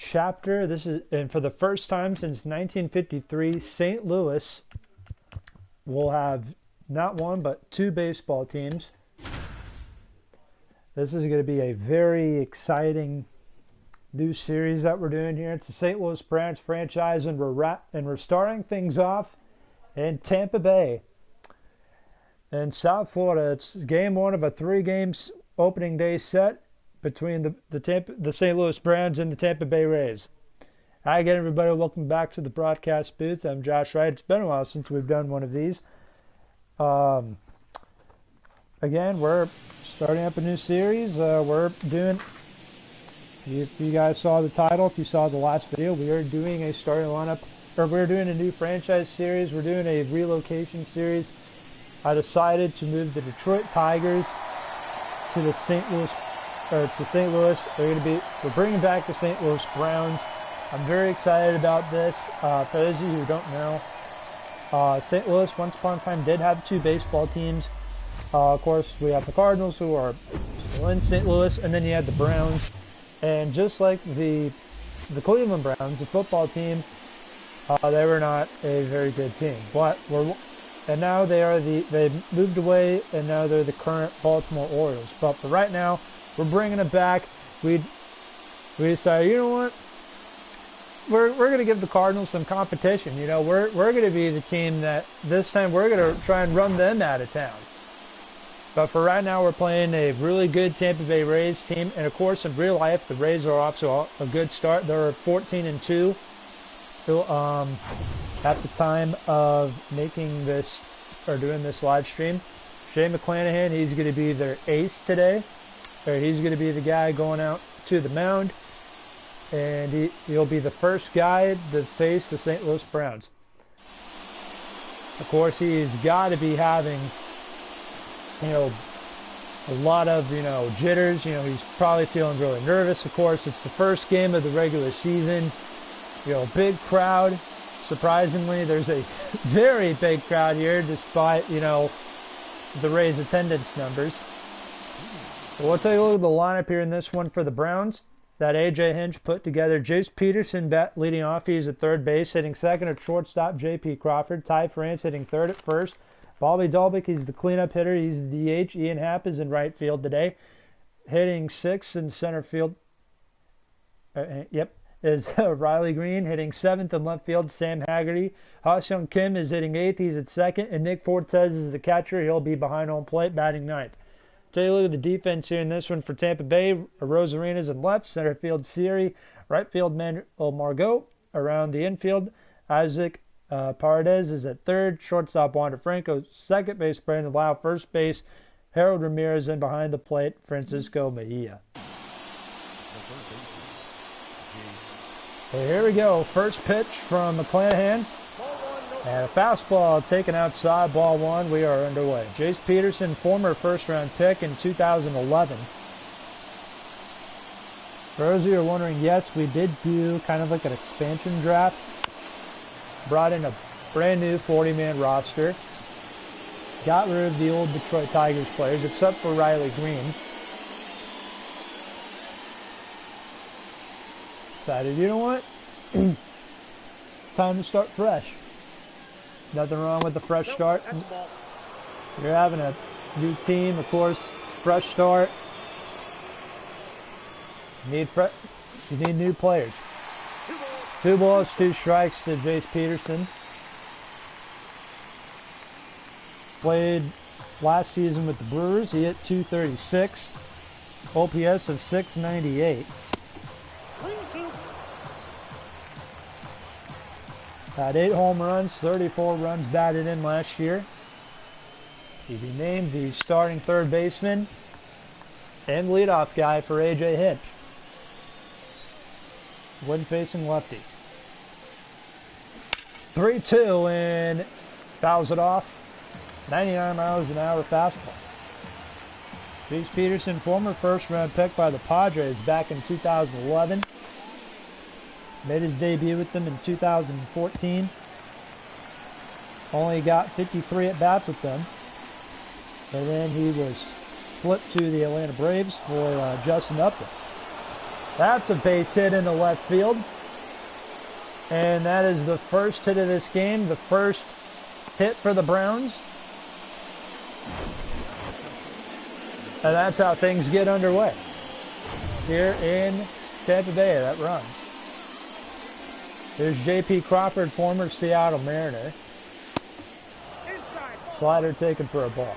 chapter. And for the first time since 1953, St. Louis will have not one but two baseball teams. This is going to be a very exciting new series that we're doing here. It's the St. Louis Browns franchise, and we're starting things off in Tampa Bay in South Florida. It's game one of a 3-game opening day set between the St. Louis Browns and the Tampa Bay Rays. Hi again, everybody. Welcome back to the broadcast booth. I'm Josh Wright. It's been a while since we've done one of these. Again, we're starting up a new series. We're doing, if you guys saw the title, if you saw the last video, we are doing a starting lineup, or we're doing a new franchise series. We're doing a relocation series. I decided to move the Detroit Tigers to St. Louis. We're bringing back the St. Louis Browns. I'm very excited about this. For those of you who don't know, St. Louis once upon a time did have two baseball teams. Of course, we have the Cardinals, who are still in St. Louis, and then you had the Browns. And just like the Cleveland Browns, the football team, they were not a very good team. And now they moved away, and now they're the current Baltimore Orioles. But for right now, we're bringing it back. We decided, you know what? We're going to give the Cardinals some competition. You know, we're going to be the team that this time we're going to try and run them out of town. But for right now, we're playing a really good Tampa Bay Rays team. And of course, in real life, the Rays are off to a good start. They're 14-2 at the time of making this or doing this live stream. Shane McClanahan, he's going to be their ace today. Or he's going to be the guy going out to the mound. And he'll be the first guy to face the St. Louis Browns. Of course, he's got to be having, a lot of, jitters. He's probably feeling really nervous. Of course, it's the first game of the regular season. Big crowd. Surprisingly, there's a very big crowd here, despite, the Rays' attendance numbers. So we'll take a look at the lineup here in this one for the Browns that A.J. Hinch put together. Jace Peterson leading off. He's at third base. Hitting second at shortstop, J.P. Crawford. Ty France hitting third at first. Bobby Dalbec, he's the cleanup hitter. He's the DH. Ian Happ is in right field today. Hitting sixth in center field. Is Riley Green. Hitting seventh in left field, Sam Haggerty. Ha-Seong Kim is hitting eighth. He's at second. And Nick Fortes is the catcher. He'll be behind home plate, batting ninth. Take a look at the defense here in this one for Tampa Bay. Rosarena's in left, center field Siri, right field Manuel Margot, around the infield Isaac Paredes is at third, shortstop Wander Franco, second base Brandon Lau, first base Harold Ramirez, and behind the plate Francisco Mejia. Here we go, first pitch from McClanahan. And a fastball taken outside, ball one. We are underway. Jace Peterson, former first-round pick in 2011. For those of you who are wondering, yes, we did do kind of like an expansion draft. Brought in a brand new 40-man roster. Got rid of the old Detroit Tigers players, except for Riley Green. Decided, you know what? Time to start fresh. Nothing wrong with a fresh start. You're having a new team, of course. Fresh start. You need new players. 2 balls, 2 strikes to Jace Peterson. Played last season with the Brewers. He hit .236. OPS of .698. Had 8 home runs, 34 runs batted in last year. He'd be named the starting third baseman and leadoff guy for A.J. Hinch. When facing lefties. 3-2 and fouls it off. 99 miles an hour fastball. Jace Peterson, former first-round pick by the Padres back in 2011. Made his debut with them in 2014. Only got 53 at-bats with them. And then he was flipped to the Atlanta Braves for Justin Upton. That's a base hit into left field. And that is the first hit of this game, the first hit for the Browns. And that's how things get underway here in Tampa Bay, that run. Here's J.P. Crawford, former Seattle Mariner. Slider taken for a ball.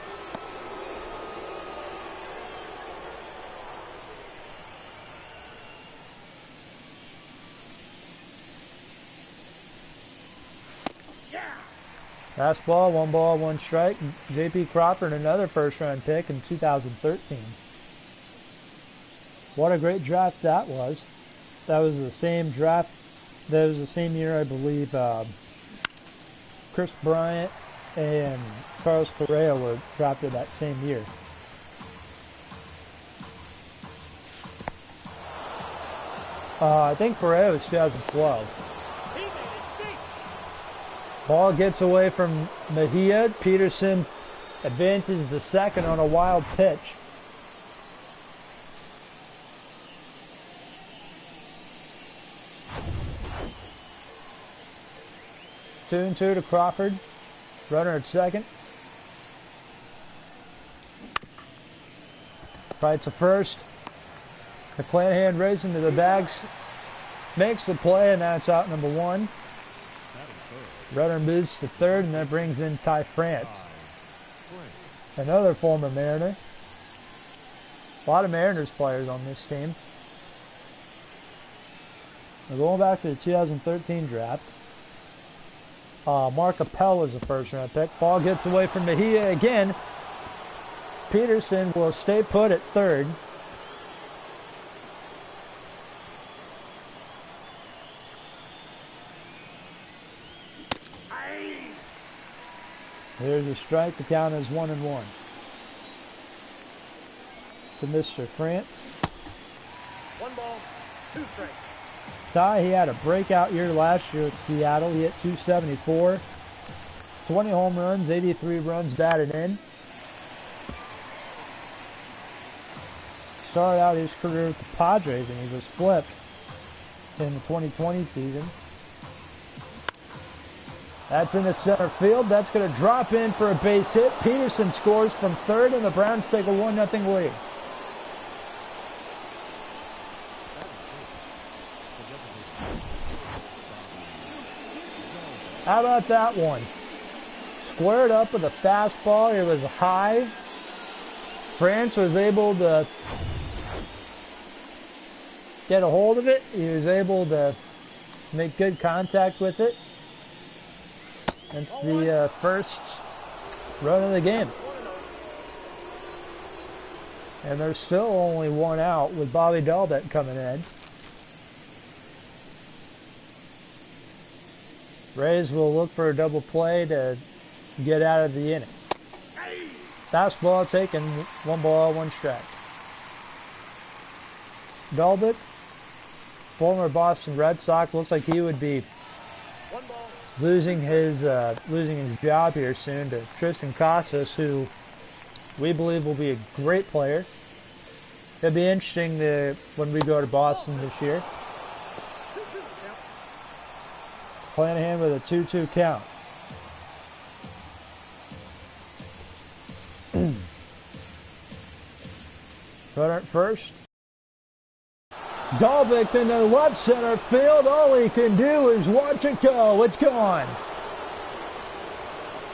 Fastball, 1 ball, 1 strike. J.P. Crawford, another first-round pick in 2013. What a great draft that was. That was the same draft. That was the same year, I believe, Chris Bryant and Carlos Correa were drafted that same year. I think Correa was 2012. Ball gets away from Mejia. Peterson advances to second on a wild pitch. Two and two to Crawford. Runner at second. Right to first. McClanahan racing to the bags. Makes the play, and that's out number 1. Runner moves to third, and that brings in Ty France, another former Mariner. A lot of Mariners players on this team. We're going back to the 2013 draft. Mark Appel was the first-round pick. Ball gets away from Mejia again. Peterson will stay put at third. There's a strike. The count is 1-1. To Mr. France. 1 ball, 2 strikes. Ty, he had a breakout year last year with Seattle. He hit 274. 20 home runs, 83 runs batted in. Started out his career with the Padres, and he was flipped in the 2020 season. That's in the center field. That's going to drop in for a base hit. Peterson scores from third, and the Browns take a 1-0 lead. How about that one? Squared up with a fastball. It was high. France was able to get a hold of it. He was able to make good contact with it. That's the first run of the game. And there's still only 1 out with Bobby Dalbec coming in. Rays will look for a double play to get out of the inning. Fastball taken, 1 ball, 1 strike. Dalbec, former Boston Red Sox, looks like he would be losing his job here soon to Tristan Casas, who we believe will be a great player. It'll be interesting when we go to Boston this year. Clanahan with a 2-2 count. Runner at first. Dalbec in the left center field. All he can do is watch it go. It's gone.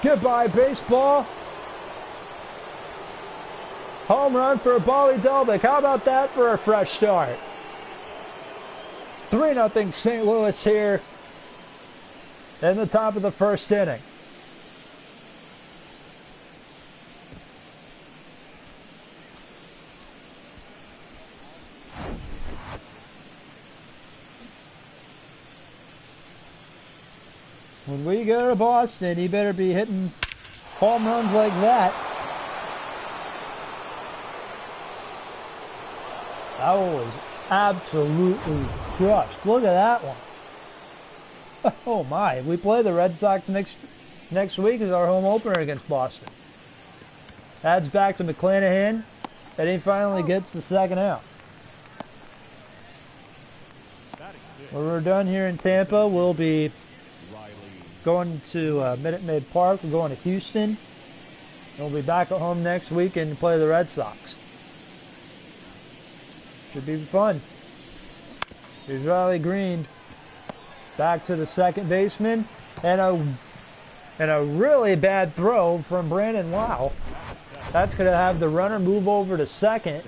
Goodbye, baseball. Home run for Bobby Dalbec. How about that for a fresh start? 3-0 St. Louis here in the top of the first inning. When we go to Boston, he better be hitting home runs like that. That was absolutely crushed. Look at that one. Oh my, we play the Red Sox next week as our home opener against Boston. Adds back to McClanahan, and he finally gets the second out. When we're done here in Tampa, we'll be going to Minute Maid Park. We're going to Houston. We'll be back at home next weekend to play the Red Sox. Should be fun. Here's Riley Green. Back to the second baseman. And a really bad throw from Brandon Lau. That's going to have the runner move over to second.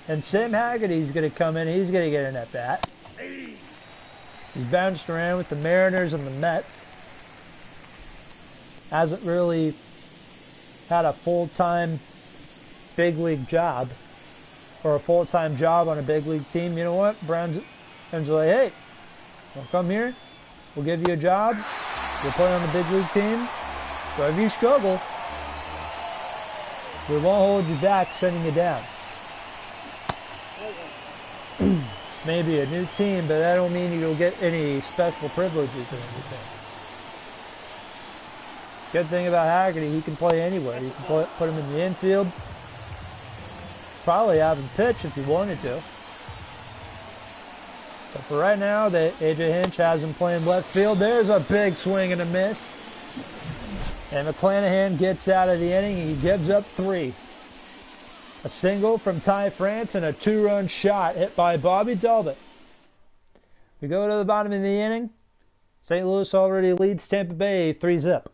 And Sam Haggerty's going to come in. He's going to get an at-bat. He's bounced around with the Mariners and the Mets. Hasn't really had a full-time big league job. Or a full-time job on a big league team. You know what? Browns are like, hey, well, come here. We'll give you a job. You'll play on the big league team. So if you struggle, we won't hold you back sending you down. Maybe a new team, but that don't mean you'll get any special privileges or anything. Good thing about Haggerty, he can play anywhere. You can put him in the infield. Probably have him pitch if you wanted to. But for right now, AJ Hinch has him playing left field. There's a big swing and a miss. And McClanahan gets out of the inning. He gives up 3. A single from Ty France and a 2-run shot hit by Bobby Delbert. We go to the bottom of the inning. St. Louis already leads Tampa Bay 3-0.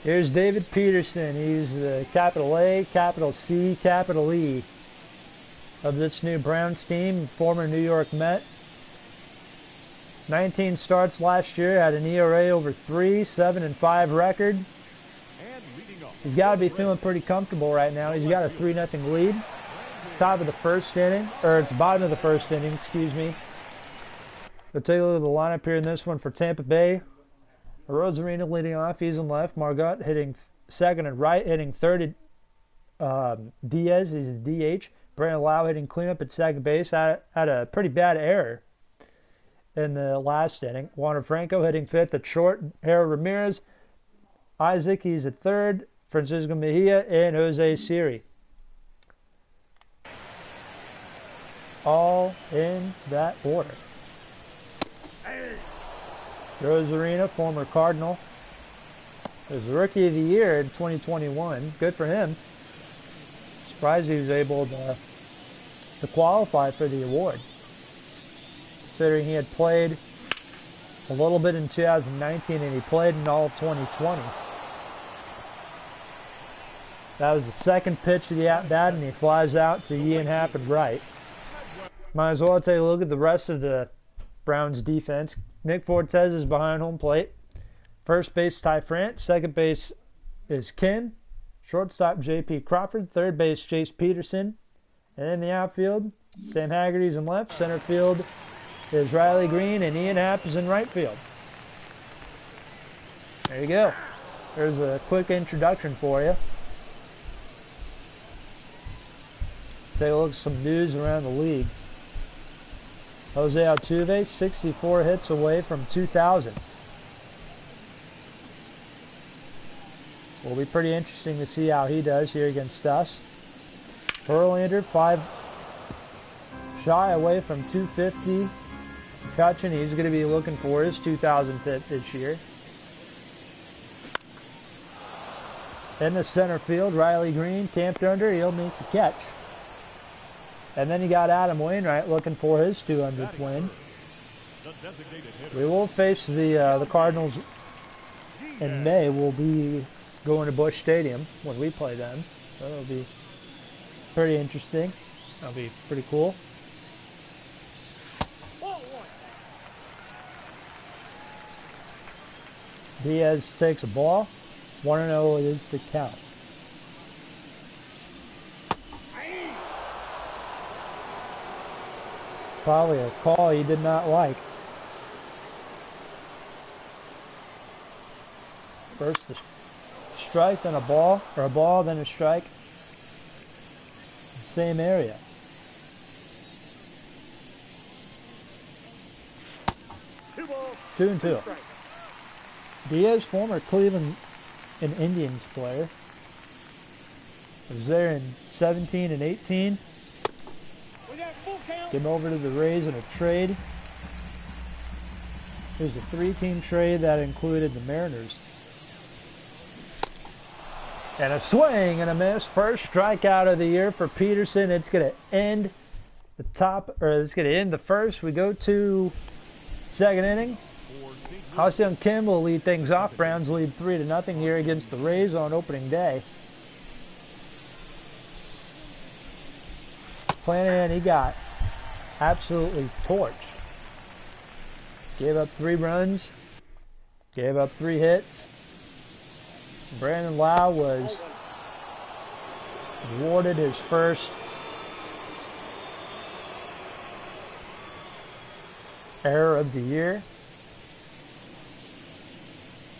Here's David Peterson. He's the capital A, capital C, capital E of this new Browns team, former New York Met. 19 starts last year, had an ERA over 3, 7-5 record. He's got to be feeling pretty comfortable right now. He's got a 3-0 lead. Top of the first inning, or it's bottom of the first inning, excuse me. We'll take a look at the lineup here in this one for Tampa Bay. Rosarina leading off, he's in left. Margot hitting second and right, hitting third. Diaz, he's a DH. Brandon Lau hitting cleanup at second base. Had a pretty bad error in the last inning. Juan Franco hitting fifth at short. Harold Ramirez. Isaac, he's at third. Francisco Mejia and Jose Siri. All in that order. Rosarina, former Cardinal, is the Rookie of the Year in 2021. Good for him. Surprised he was able to qualify for the award, considering he had played a little bit in 2019 and he played in all of 2020. That was the second pitch of the at-bat, and he flies out to Ian Happ and right. Might as well take a look at the rest of the Browns defense. Nick Fortes is behind home plate. First base, Ty France. Second base is Kim. Shortstop, J.P. Crawford. Third base, Chase Peterson. And in the outfield, Sam Haggerty's in left. Center field is Riley Green, and Ian Happ is in right field. There you go. There's a quick introduction for you. Take a look at some news around the league. Jose Altuve, 64 hits away from 2,000. Will be pretty interesting to see how he does here against us. Verlander, 5 shy away from 250. McCutchen, he's going to be looking for his 2,000th hit this year. In the center field, Riley Green, camped under, he'll make the catch. And then you got Adam Wainwright looking for his 200th win. We will face the Cardinals in May. We'll be going to Busch Stadium when we play them. So it'll be pretty interesting. That'll be pretty cool. Diaz takes a ball. 1-0 is the count. Probably a call he did not like. First a strike, then a ball, or a ball, then a strike. Same area. Two and two. Diaz, former Cleveland and Indians player. Was there in 17 and 18. We got full count. Came over to the Rays in a trade. It was a 3-team trade that included the Mariners. And a swing and a miss. First strikeout of the year for Peterson. It's going to end the it's going to end the first. We go to second inning. Ha-Seong Kim will lead things off. Browns lead 3-0 here against the Rays on opening day. Clanahan, he got absolutely torched. Gave up 3 runs. Gave up 3 hits. Brandon Lau was awarded his first error of the year.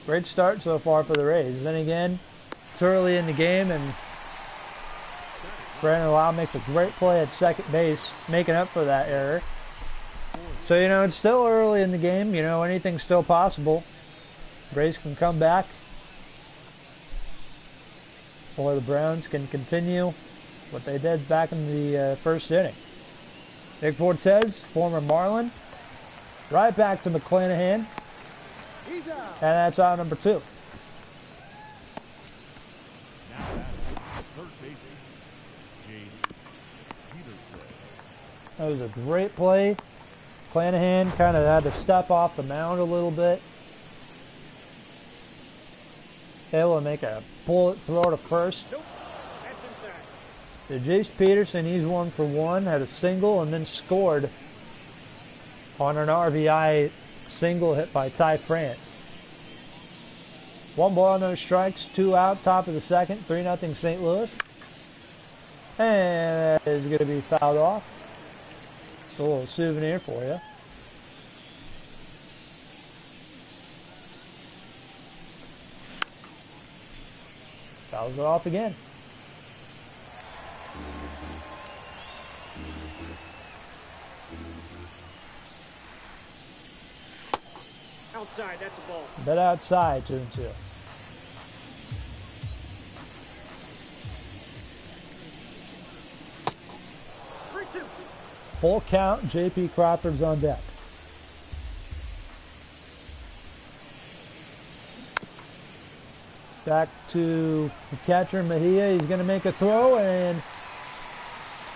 Great start so far for the Rays. Then again, it's early in the game, and Brandon Lau makes a great play at second base, making up for that error. So, you know, it's still early in the game. You know, anything's still possible. Rays can come back, or the Browns can continue what they did back in the first inning. Nick Fortes, former Marlin, right back to McClanahan, and that's out number 2. That was a great play. McClanahan kind of had to step off the mound a little bit. Able to make a bullet throw to first. Nope. That's inside. Jace Peterson, he's 1 for 1, had a single and then scored on an RBI single hit by Ty France. 1 ball, no strikes, 2 out, top of the second, 3-0 St. Louis. And that is going to be fouled off. It's a little souvenir for you. Fouls it off again. Outside, that's a ball. Bet outside, 2-2. Full count, J.P. Crawford's on deck. Back to the catcher, Mejia. He's going to make a throw, and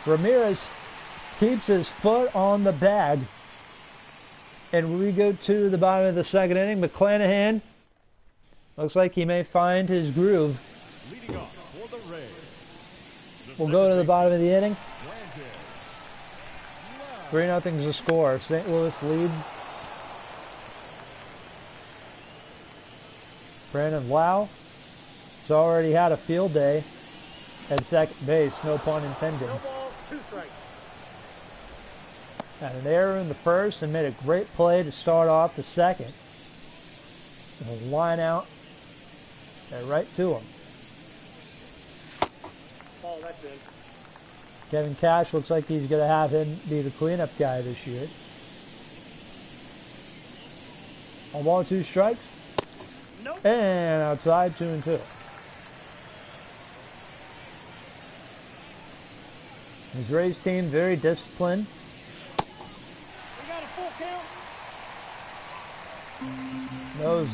Ramirez keeps his foot on the bag. And we go to the bottom of the second inning. McClanahan looks like he may find his groove. Leading off for the Rays. We'll go to the bottom of the inning. 3-0 is the score. St. Louis leads. Brandon Lau has already had a field day at second base, no pun intended. No ball, 2 strikes. Had an error in the first and made a great play to start off the second. And a line out right to him. Ball, that's in. Kevin Cash looks like he's going to have him be the cleanup guy this year. 1 ball, 2 strikes. Nope. And outside, 2-2. His Rays team very disciplined. We got a full count. Knows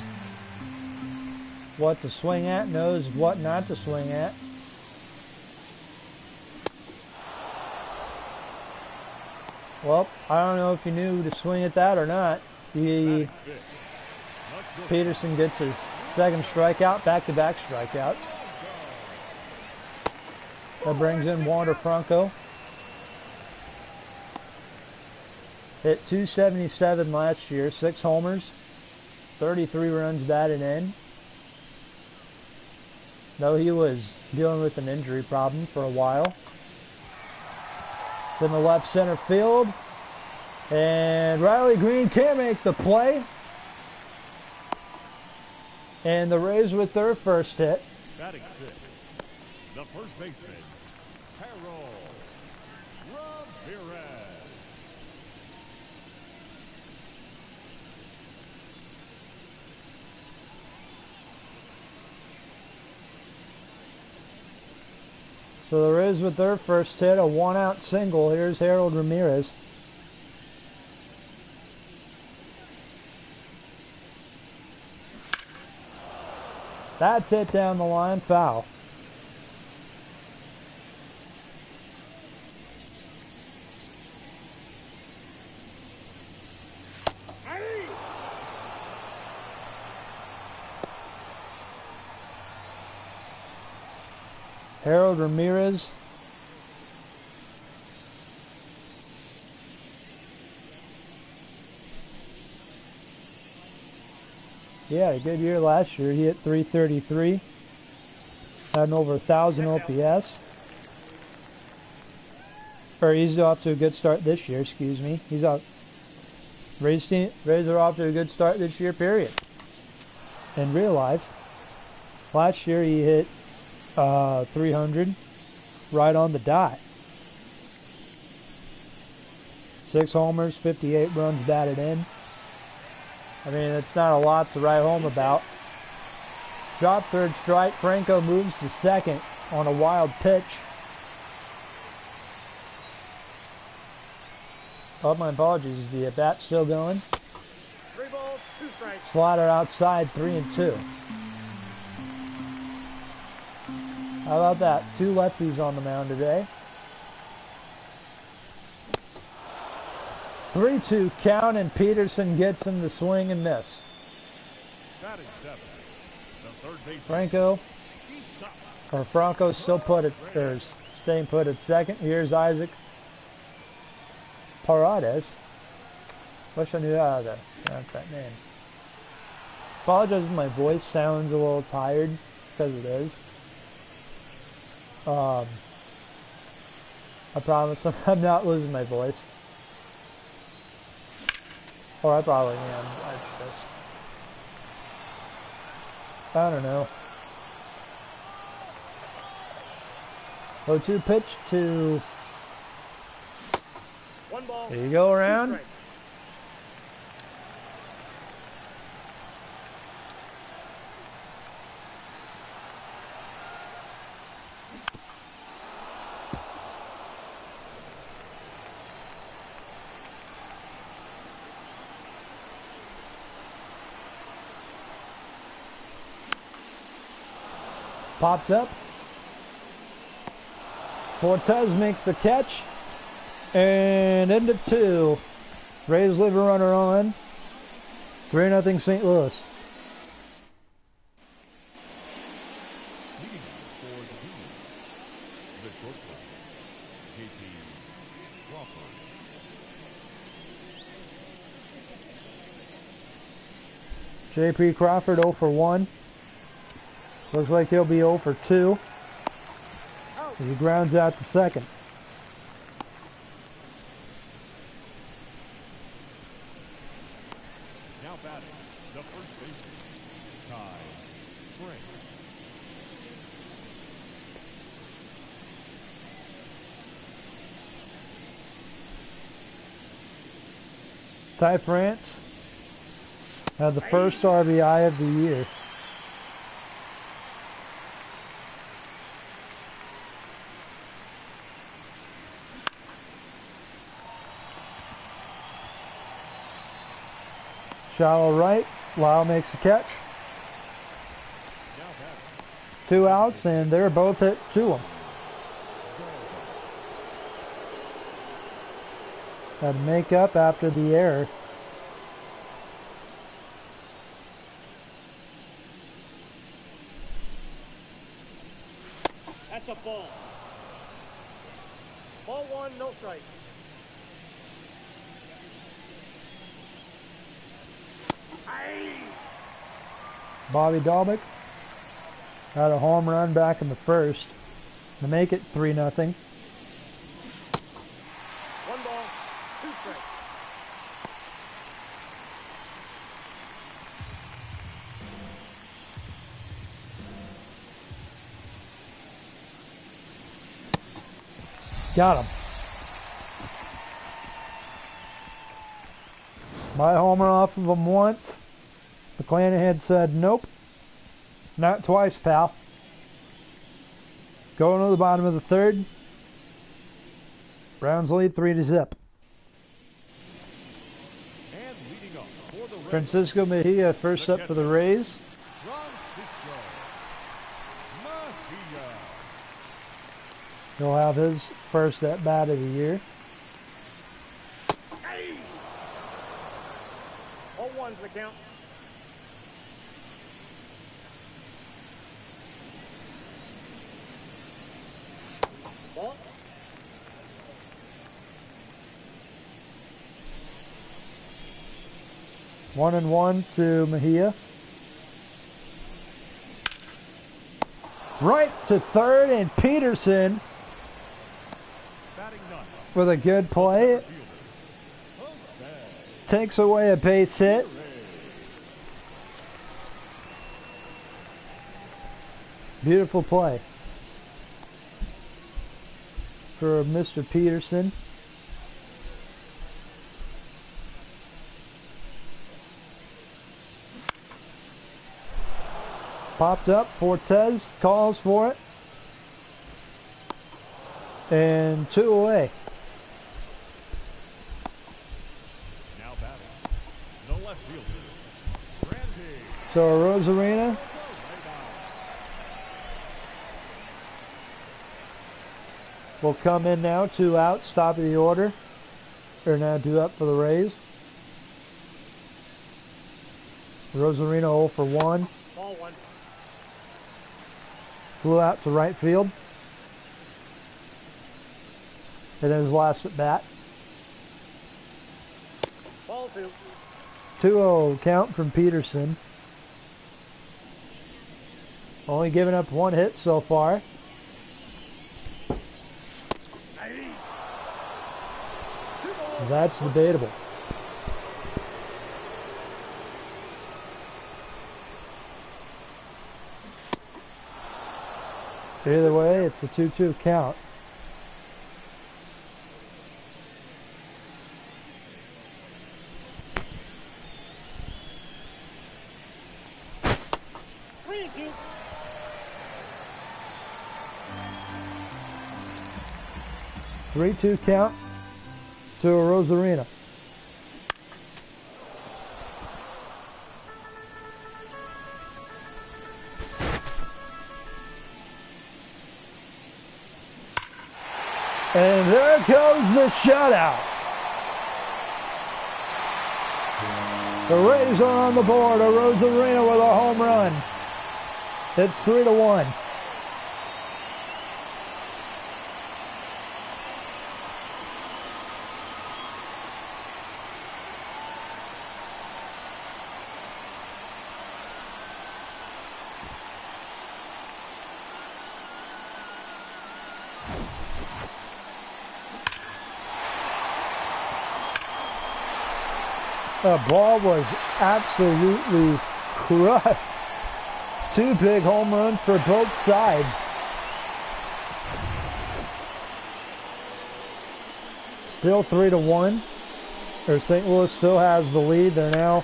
what to swing at, knows what not to swing at. Well, I don't know if he knew to swing at that or not. Peterson gets his second strikeout, back-to-back strikeouts. That brings in Wander Franco. Hit .277 last year, 6 homers, 33 runs batted in. Though he was dealing with an injury problem for a while. In the left center field. And Riley Green can't make the play. And the Rays with their first hit. Batting 6th, the first baseman, Harold Ramirez. So the Rays with their first hit, a 1-out single. Here's Harold Ramirez. That's hit down the line, foul. Harold Ramirez. Yeah, a good year last year. He hit 333. Had an over 1,000 OPS. Or he's off to a good start this year, excuse me. He's out. Rays are off to a good start this year, period. In real life, last year he hit 300 right on the dot. 6 homers, 58 runs batted in. I mean, it's not a lot to write home about. Drop third strike. Franco moves to second on a wild pitch. Oh, my apologies. Is the at-bat still going? 3 balls, 2 strikes. Slider outside, 3-2. How about that? 2 lefties on the mound today. 3-2 count, and Peterson gets him to swing and miss. Batting 7. The third baseman. Franco still put it, or staying put at second. Here's Isaac Paredes. Wish I knew how to pronounce that name. Apologize if my voice sounds a little tired, because it is. I promise I'm not losing my voice. Or I probably am. I don't know. 0-2 pitch to... 1 ball. There you go 2 around. strikes. Pops up. Cortez makes the catch. And into 2. Rays leave a runner on. 3-0 St. Louis. Leading for the team, the shortstop, JP Crawford. JP Crawford 0 for 1. Looks like he'll be 0 for 2. He grounds out to second. Now batting, the first baseman, Ty France. Ty France had the first RBI of the year. Shallow right, Lyle makes a catch. 2 outs, and they're both hit to him. Had to make up after the error. That's a ball. Ball 1, no strike. Bobby Dalbeck had a home run back in the first to make it 3-0. 1 ball, 2 strikes. Got him. My homer off of him once. McClanahan said, nope. Not twice, pal. Going to the bottom of the third. Browns lead 3-0. And leading up for the Rays, Francisco Mejia first up for the Rays. Francisco Mejia. He'll have his first at bat of the year. 0-1's the count. Ball. One and one to Mejia. Right to third, and Peterson Batting ninth, with a good play center fielder, Jose takes away a base hit. Rays. Beautiful play for Mr. Peterson. Popped up, Fortes calls for it. And 2 away. Now batting, the left fielder, Randy. So Rosarina will come in now, 2 outs, top of the order. They're now due up for the Rays. Rosarina 0 for 1. Ball 1. Flew out to right field. And his last at bat. Ball 2. 2-0 count from Peterson. Only giving up 1 hit so far. That's debatable. Either way, it's a 2-2 count. Three, 2. 3-2 count to Rosarina. And there goes the shutout. The Rays are on the board. Rosarina with a home run. It's 3-1. The ball was absolutely crushed. 2 big home runs for both sides. Still 3-1. Or St. Louis still has the lead. They're now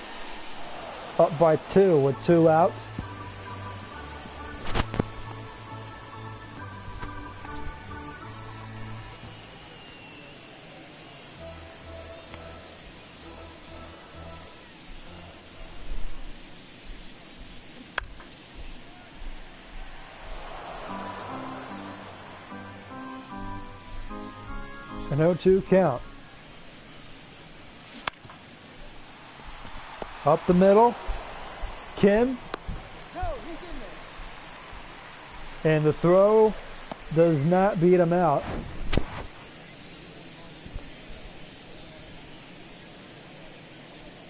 up by 2 with 2 outs. An 0-2 count. Up the middle. Kim. And the throw does not beat him out.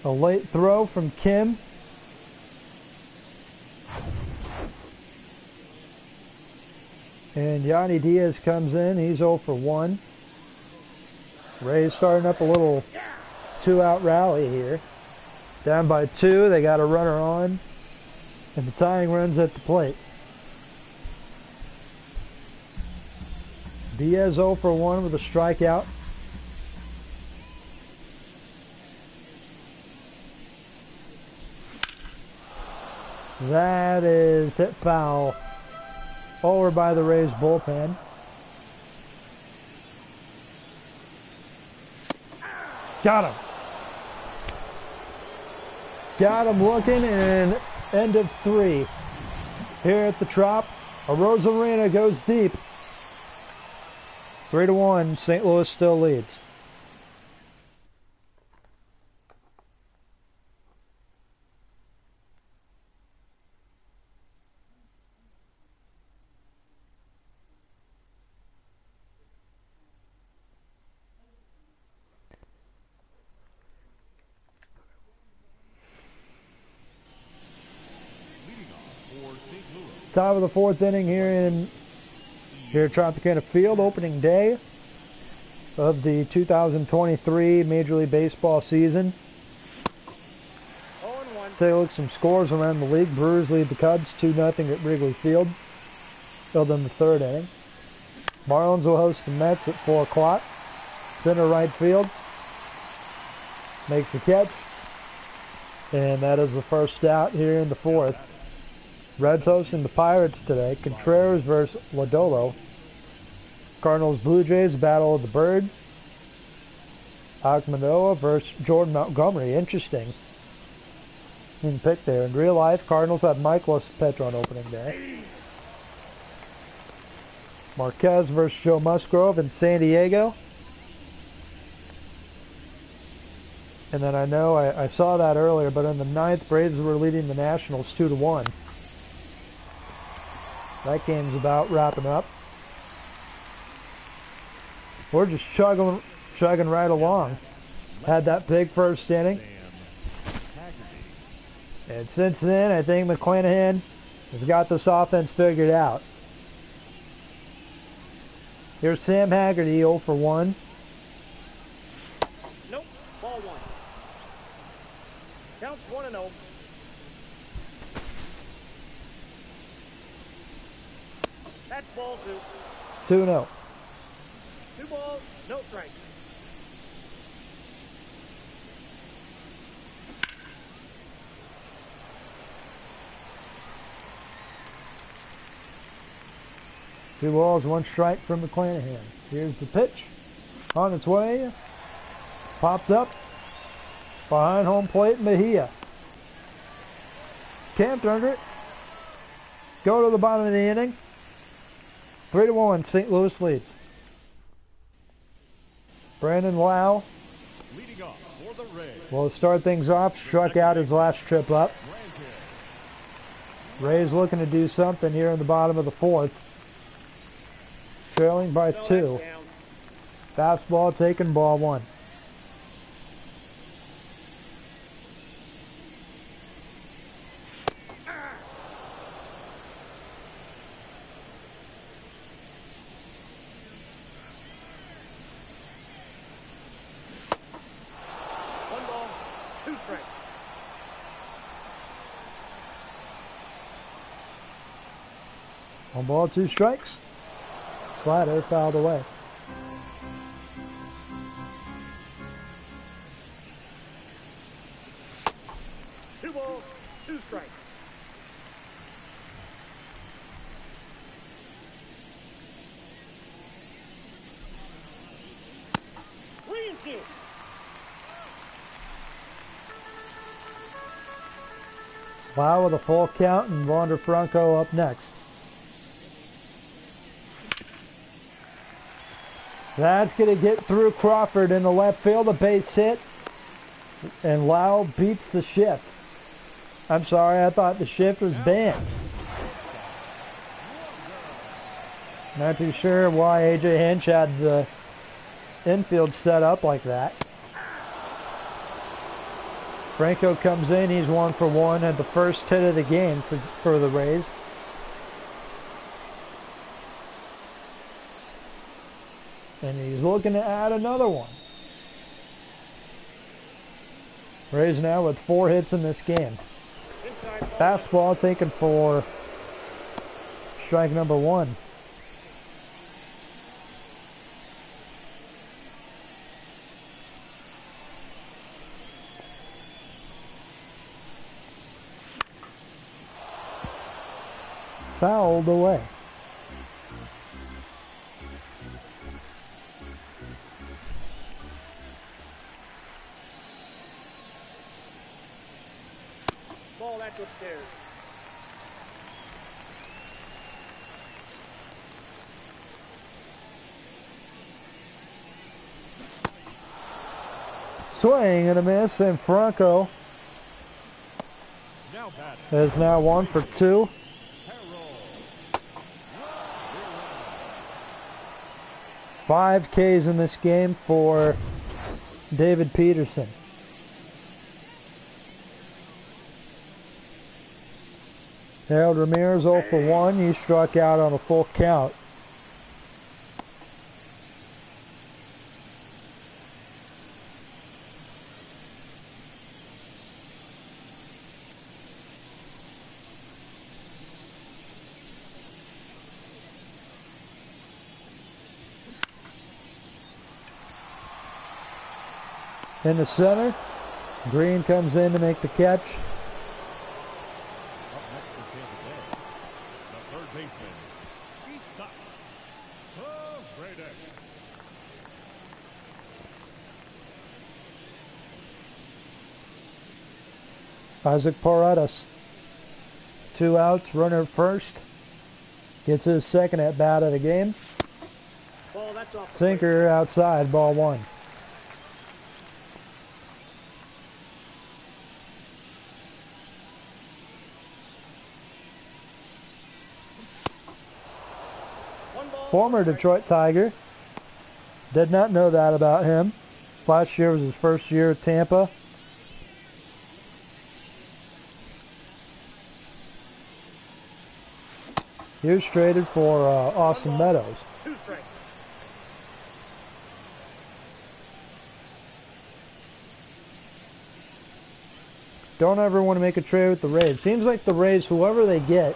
A late throw from Kim. And Yanni Diaz comes in. He's 0 for 1. Rays starting up a little 2-out rally here. Down by 2, they got a runner on, and the tying run's at the plate. Diaz 0 for 1 with a strikeout. That is hit foul. over by the Rays bullpen. Got him. Got him looking, and end of 3. Here at the Trop, a Rosarina goes deep. 3-1, St. Louis still leads. Top of the 4th inning here at Tropicana Field, opening day of the 2023 Major League Baseball season. Take a look at some scores around the league. Brewers lead the Cubs 2-0 at Wrigley Field. Filled in the 3rd inning. Marlins will host the Mets at 4 o'clock. Center right field. Makes the catch. And that is the first out here in the 4th. Reds hosting the Pirates today. Contreras versus Lodolo. Cardinals Blue Jays, Battle of the Birds. Akmanoa versus Jordan Montgomery. Interesting pick there. In real life, Cardinals have Michaelis Petro on opening day. Marquez versus Joe Musgrove in San Diego. And then I know I saw that earlier, but in the 9th, Braves were leading the Nationals 2-1. That game's about wrapping up. We're just chugging right along. Had that big first inning. And since then, I think McClanahan has got this offense figured out. Here's Sam Haggerty, 0 for 1. Nope, ball 1. Counts 1-0. That's ball 2. 2-0. 2 balls, no strikes. Two balls, 1 strike from McClanahan. Here's the pitch. On its way. Pops up. Behind home plate, Mejia. Camped under it. Go to the bottom of the inning. 3-1, St. Louis leads. Brandon Lau Leading off for the Rays. will start things off. Struck out his last trip up. Rays looking to do something here in the bottom of the 4th. Trailing by 2. Fastball taken, ball 1. One ball, 2 strikes. Slider fouled away. Two balls, 2 strikes. Green. Lau with a full count and Wander Franco up next. That's going to get through Crawford in the left field, a base hit, and Lau beats the shift. I'm sorry, I thought the shift was banned. Not too sure why A.J. Hinch had the infield set up like that. Franco comes in, he's 1 for 1, had the first hit of the game for the Rays. And he's looking to add another one. Rays now with 4 hits in this game. Fastball taken for strike number 1. Fouled away. back upstairs. Swing and a miss, and Franco Now batting. is now 1 for 2. Harold. 5 Ks in this game for David Peterson. Harold Ramirez 0 for 1. He struck out on a full count. In the center, Green comes in to make the catch. Up next for Tampa Bay, the third baseman, Isa. Oh, great X. Isaac Paredes. 2 outs, runner at first. Gets his second at bat of the game. Ball, that's off the Sinker outside, ball 1. plate. 1 ball. Former Detroit Tiger. Did not know that about him. Last year was his first year at Tampa. He was traded for Austin Meadows. 2 strikes. Don't ever want to make a trade with the Rays. Seems like the Rays, whoever they get,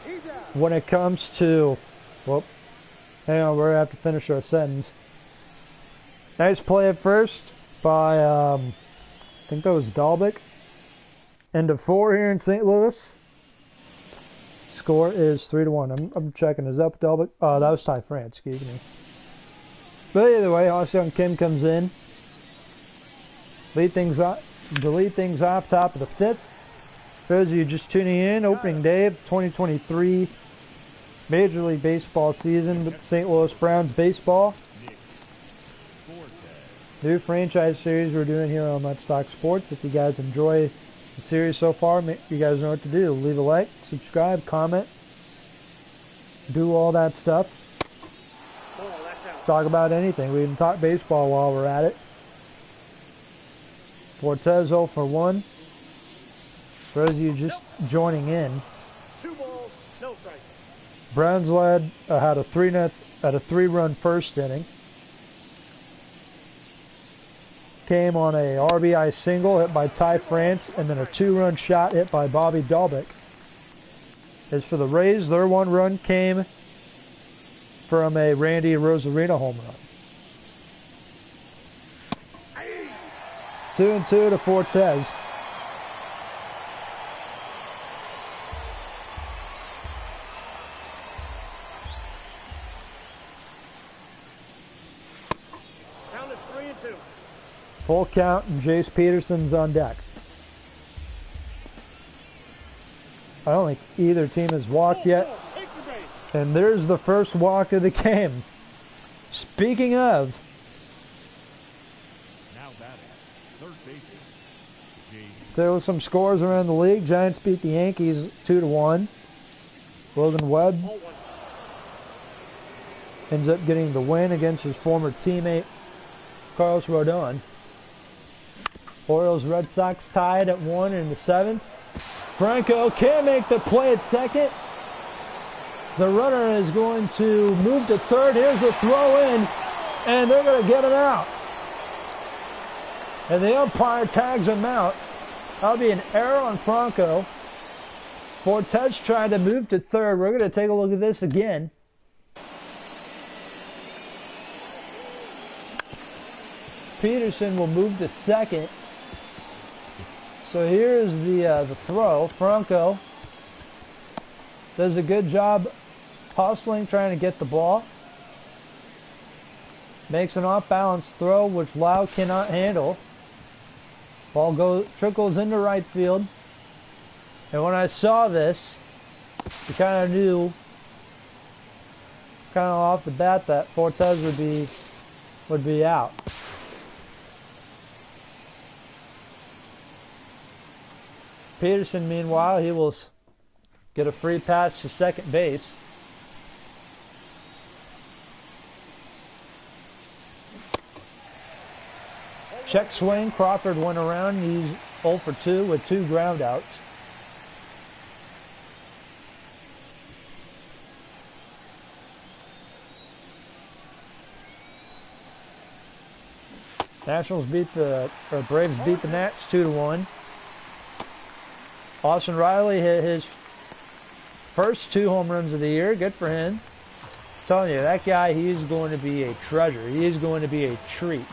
He's out. when it comes to, well, hang on, we're going to have to finish our sentence. Nice play at first by, I think that was Dalbec. End of 4 here in St. Louis. Score is 3-1. I'm checking. Is that Dalbec? Oh, that was Ty France, excuse me. But either way, Ha-Seong Kim comes in. Lead things off top of the 5th. For those of you just tuning in, opening day of 2023 Major League Baseball season with St. Louis Browns baseball. New franchise series we're doing here on Let's Talk Sports. If you guys enjoy the series so far, you guys know what to do. Leave a like, subscribe, comment, do all that stuff. Ball, that's out. Talk about anything. We can talk baseball while we're at it. Fortes 0 for 1. For those of you just joining in, 2 balls, no strikes. Browns led had a 3-run first inning. Came on a RBI single hit by Ty France, and then a 2-run shot hit by Bobby Dalbec. As for the Rays, their 1 run came from a Randy Rosarina home run. 2-2 to Fortes. Count is 3-2. Full count, and Jace Peterson's on deck. I don't think either team has walked yet. Take the base. And there's the first walk of the game. Speaking of, Now batting, third baseman, Jace. there were some scores around the league. Giants beat the Yankees 2-1. Logan Webb Ball 1. ends up getting the win against his former teammate, Carlos Rodon. Orioles Red Sox tied at 1 in the 7th. Franco can't make the play at second. The runner is going to move to third. Here's the throw in, and they're going to get it out. And the umpire tags him out. That'll be an error on Franco. Fortes trying to move to third. We're going to take a look at this again. Peterson will move to second. So here's the throw. Franco does a good job hustling, trying to get the ball. Makes an off-balance throw, which Lau cannot handle. Ball trickles into right field. And when I saw this, I kind of knew, kind of off the bat, that Fortes would be out. Peterson, meanwhile, he will get a free pass to second base. Check swing. Crawford went around. He's 0 for 2 with 2 ground outs. Nationals Braves beat the Nats 2-1. Austin Riley hit his first 2 home runs of the year. Good for him. I'm telling you, that guy, he is going to be a treasure. He is going to be a treat.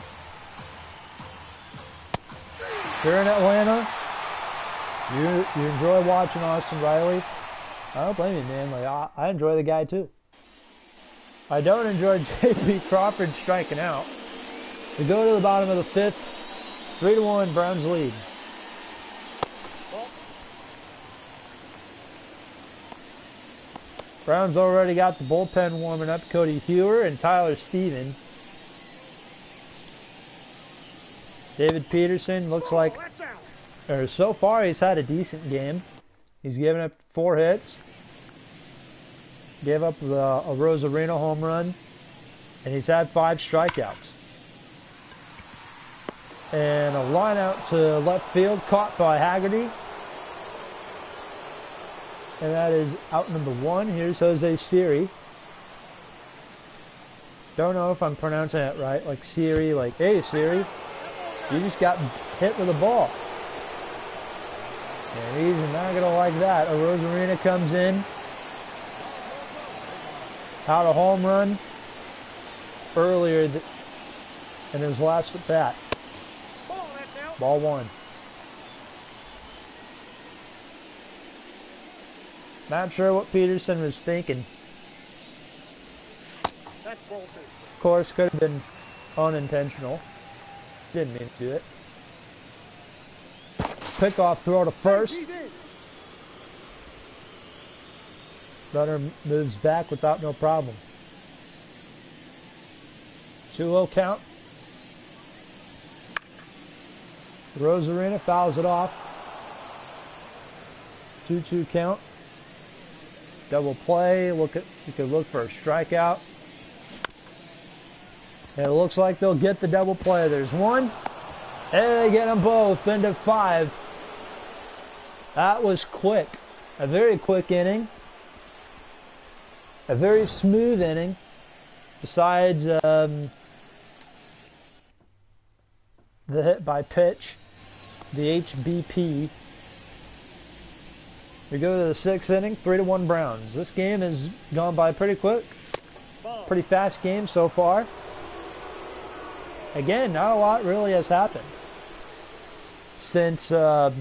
If you're in Atlanta, you enjoy watching Austin Riley, I don't blame you, man. Like, I enjoy the guy too. I don't enjoy J.P. Crawford striking out. We go to the bottom of the 5th. 3-1, Browns lead. Browns already got the bullpen warming up. Cody Hewer and Tyler Stephen. David Peterson looks like, or so far he's had a decent game. He's given up 4 hits. Gave up a Rosarino home run. And he's had 5 strikeouts. And a line out to left field caught by Haggerty. And that is out number 1. Here's Jose Siri. Don't know if I'm pronouncing it right. Like Siri, like, hey Siri, you just got hit with a ball. And he's not going to like that. A Rosarina comes in. Out a home run earlier in his last at bat. Ball 1. Not sure what Peterson was thinking. Of course, could have been unintentional. Didn't mean to do it. Pickoff throw to first. Runner moves back without no problem. 2-0 count. Rosarina fouls it off. 2-2 count. Double play. You could look for a strikeout. And it looks like they'll get the double play. There's one. And they get them both into 5. That was quick. A very quick inning. A very smooth inning. Besides the hit by pitch. The HBP. We go to the 6th inning, 3-1 Browns. This game has gone by pretty quick. Pretty fast game so far. Again, not a lot really has happened since the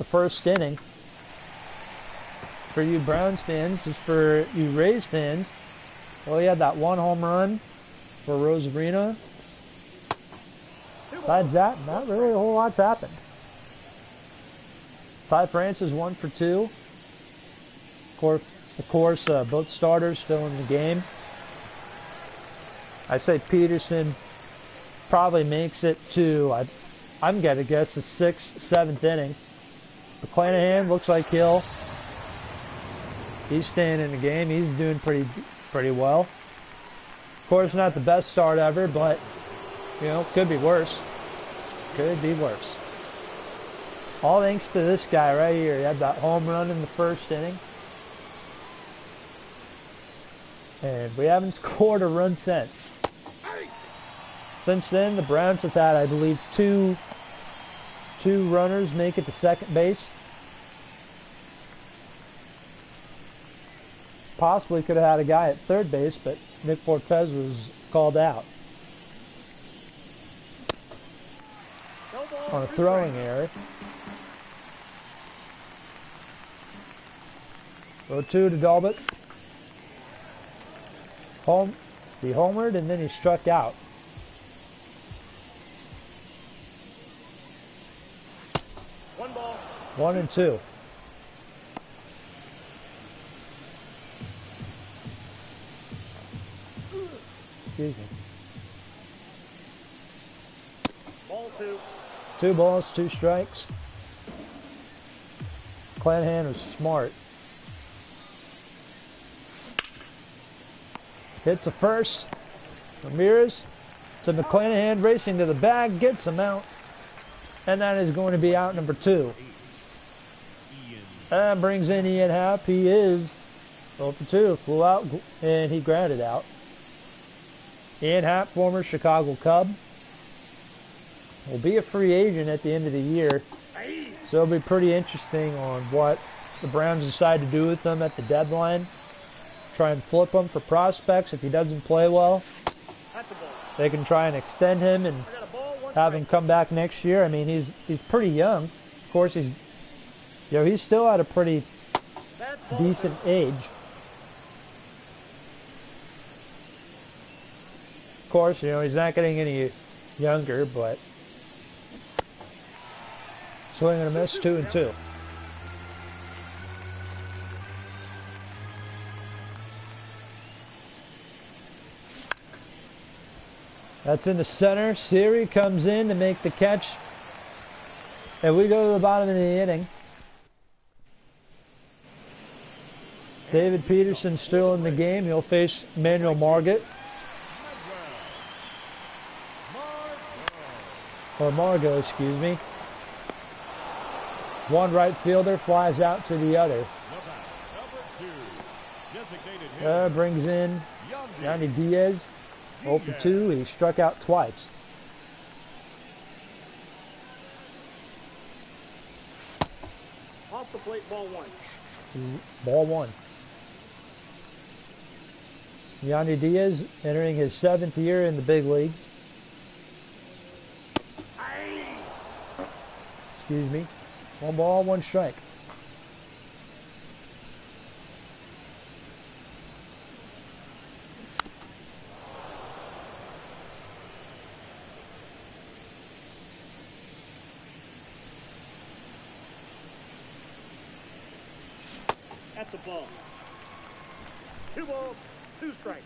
first inning. For you Browns fans, just for you Rays fans, well, you had that 1 home run for Rosarina. Besides that, not really a whole lot's happened. Ty Francis 1 for 2. Of course, both starters still in the game. I say Peterson probably makes it to, I'm going to guess, the 6th, 7th inning. McClanahan looks like he's staying in the game. He's doing pretty well. Of course, not the best start ever, but, you know, could be worse. Could be worse. All thanks to this guy right here. He had that home run in the first inning. And we haven't scored a run since. Since then, the Browns have had, I believe, two runners make it to second base. Possibly could have had a guy at third base, but Nick Fortes was called out on a throwing error. 0-2 to Dalbec. He homered and then he struck out. One ball. 1-2. Excuse me. Ball 2. 2 balls, 2 strikes. Clanahan was smart. Hits the first. Ramirez to McClanahan, racing to the bag, gets him out. And that is going to be out number 2. That brings in Ian Happ. He is 0 for 2. Flew out and he grounded out. Ian Happ, former Chicago Cub, will be a free agent at the end of the year. So it'll be pretty interesting on what the Browns decide to do with them at the deadline. Try and flip him for prospects. If he doesn't play well, they can try and extend him and have him come back next year. I mean, he's pretty young. Of course, he's still at a pretty decent age. Of course, he's not getting any younger, but swing and a miss, 2-2. That's in the center. Siri comes in to make the catch. And we go to the bottom of the inning. David Peterson still in the game. He'll face Manuel Margot. Or Margot, excuse me. One right fielder flies out to the other. Brings in Yandy Diaz. 0 for 2. He struck out twice. Off the plate, ball 1. Ball 1. Yandy Diaz entering his 7th year in the big leagues. Excuse me. 1 ball, 1 strike. That's a ball. 2 balls, 2 strikes.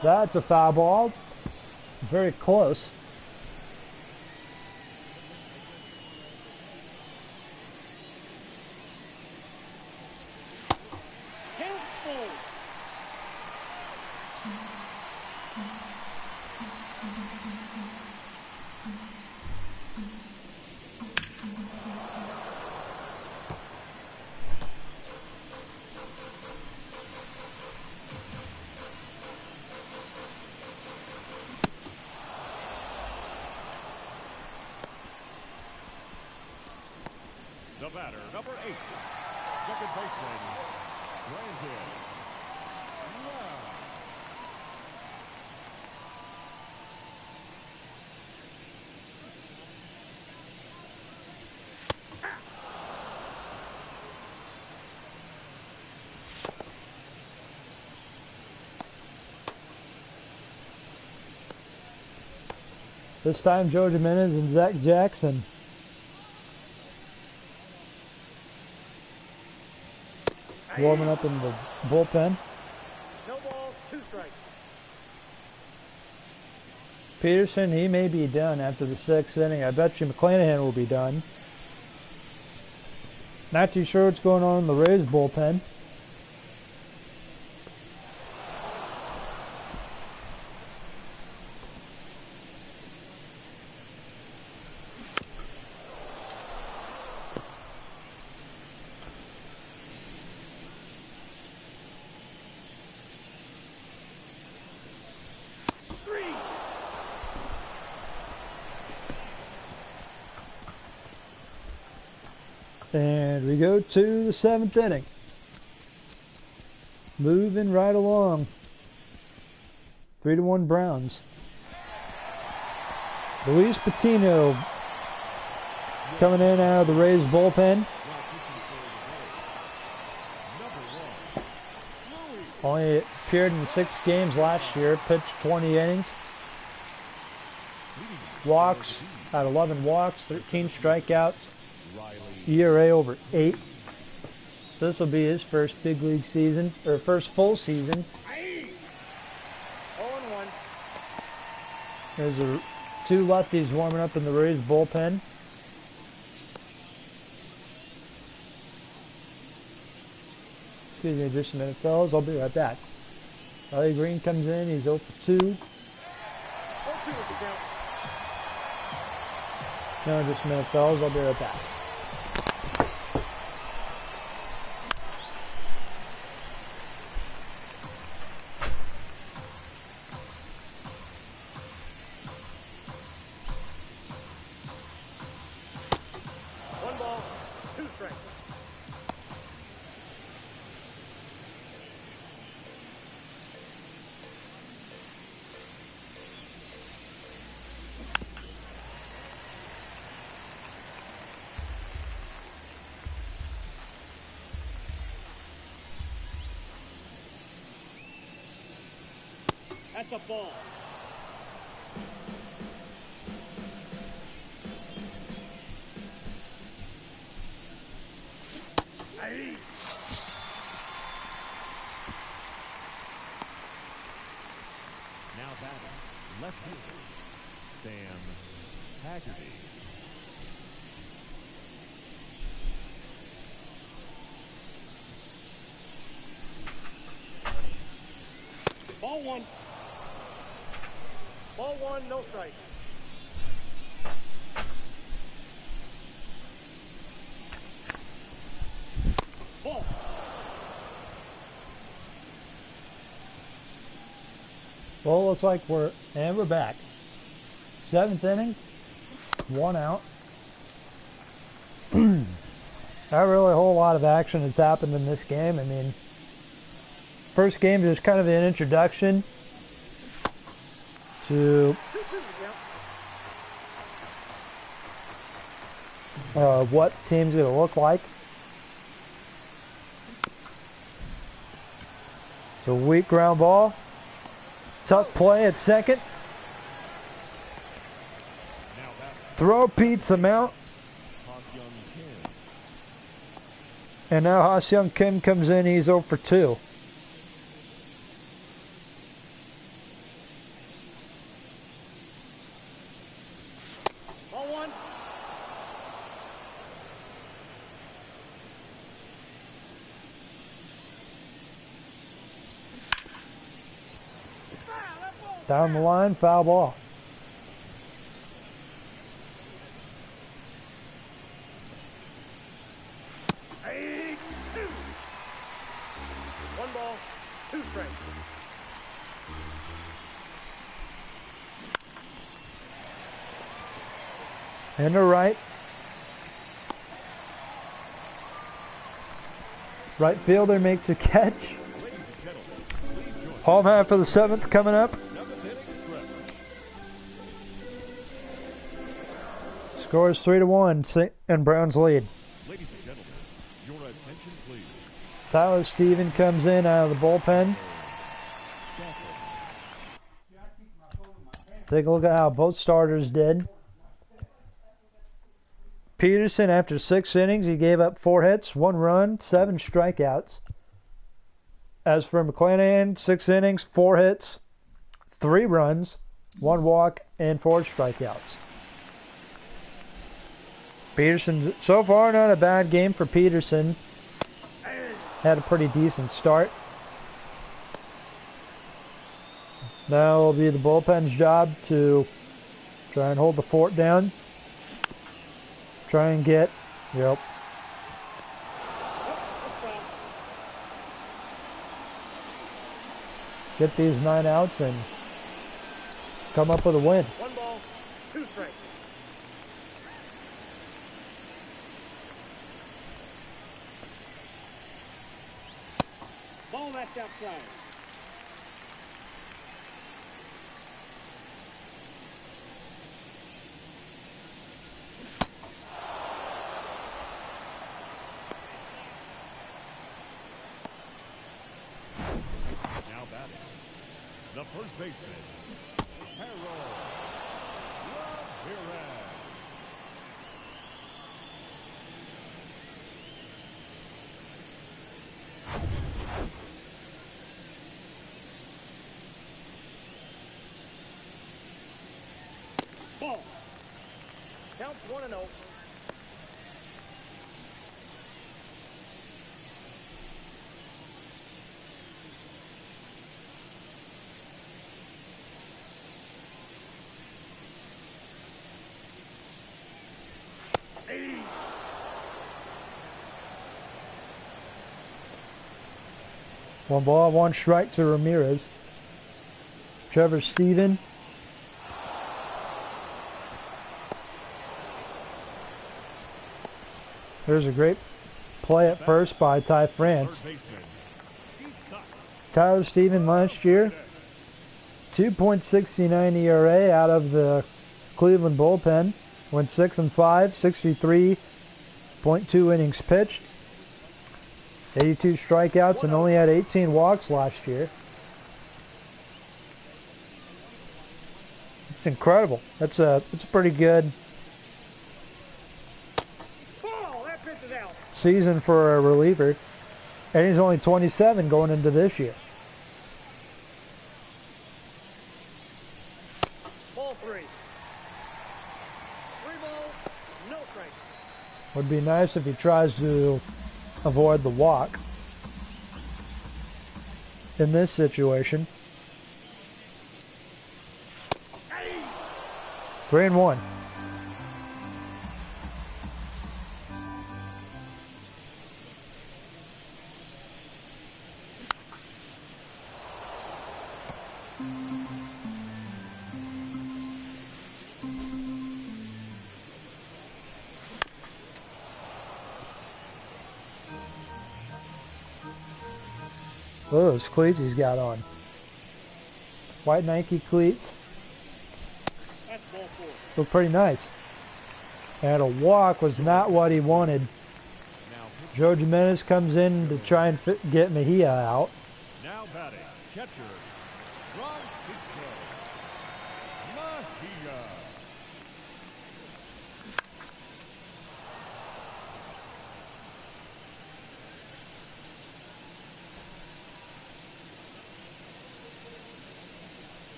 That's a foul ball. Very close. The batter, number 8, second baseman, Brandon. This time Joe Jimenez and Zach Jackson. Warming up in the bullpen. No balls, 2 strikes. Peterson, he may be done after the 6th inning. I bet you McClanahan will be done. Not too sure what's going on in the Rays bullpen. And we go to the 7th inning. Moving right along. 3-1 Browns. Luis Patino coming in out of the Rays bullpen. Only appeared in 6 games last year. Pitched 20 innings. Walks, had 11 walks, 13 strikeouts. Riley. ERA over 8. So this will be his first big league season, or first full season. 0-1. There's two lefties warming up in the Rays bullpen. Excuse me just a minute, fellas. I'll be right back. Ellie Green comes in. He's 0 for 2. 0-2 is the count. No, just a minute, fellas. I'll be right back. One ball, 2 strikes. That's a ball. Now batting, left fielder, Sam Haggerty. Ball 1. Ball 1, no strikes. Ball. Well, looks like we're back. 7th inning, 1 out. Not really a whole lot of action has happened in this game. I mean, first game is kind of an introduction to 2-2 is the count. what the team's going to look like. So weak ground ball. Tough play at second. Now batting, Throw beats him out. Ha-Seong Kim. And now Ha-Seong Kim comes in. He's 0 for 2. Ball 1. Down the line, foul ball. Hey, 2. 1 ball, 2 strikes. And to right. Right fielder makes a catch. Ladies and gentlemen, please join Home half of the 7th coming up. 7th inning stretch. Scores 3-1 and Browns lead. Ladies and gentlemen, your attention please. Tyler Steven comes in out of the bullpen. Take a look at how both starters did. Peterson, after 6 innings, he gave up 4 hits, 1 run, 7 strikeouts. As for McClanahan, 6 innings, 4 hits, 3 runs, 1 walk, and 4 strikeouts. Peterson, so far not a bad game for Peterson. Had a pretty decent start. Now it'll be the bullpen's job to try and hold the fort down. Try and get, get these 9 outs and come up with a win. 1 ball, 2 strikes. Ball that's outside. Now batting, the first baseman, Harold Ramirez. 1-0. One ball, one strike to Ramirez. Trevor Steven. There's a great play at first by Ty France. Third baseman. He sucks. Tyler Steven last year, 2.69 ERA out of the Cleveland bullpen. Went 6-5, 63.2 innings pitched, 82 strikeouts, and only had 18 walks last year. It's incredible. It's a pretty good Ball! That pitch is out. season for a reliever, and he's only 27 going into this year. Ball 3. 3 balls, no strikes. Would be nice if he tries to avoid the walk in this situation. 3-1. Look at those cleats he's got on. White Nike cleats. That's ball 4. Look pretty nice. And a walk was not what he wanted. Now, Joe Jimenez comes in to try and get Mejia out. now batting. Catcher. Francisco. Mejia.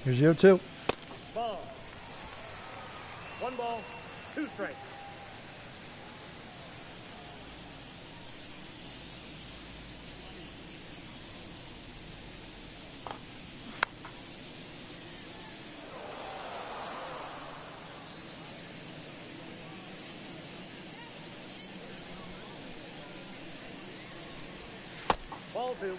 Here's 0-2. Ball. 1 ball, 2 strikes. Ball 2.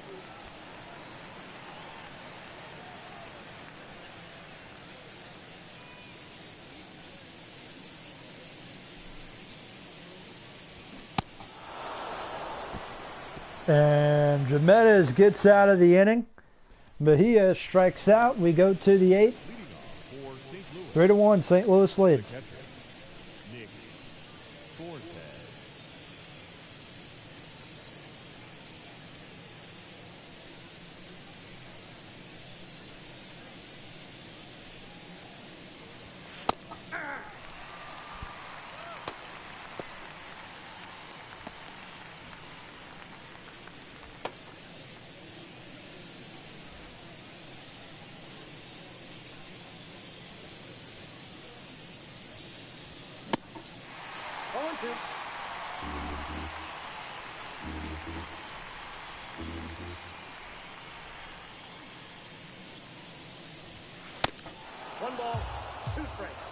And Jimenez gets out of the inning. Mejia strikes out. We go to the 8th. Leading off for St. Louis. 3-1, St. Louis leads. Catcher. Nick Fortes. Ball 2. One ball, 2 strikes.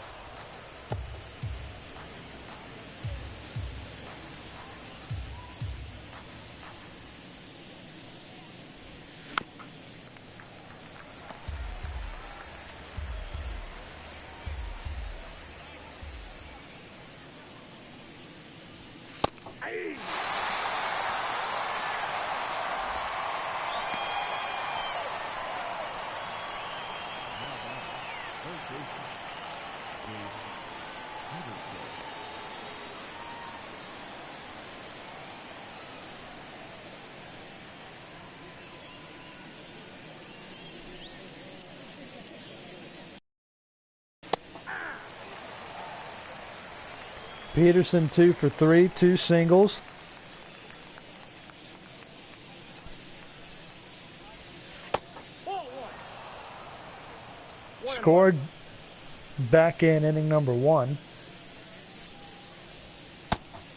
Peterson 2 for 3, 2 singles. Ball one. Scored back in inning number 1.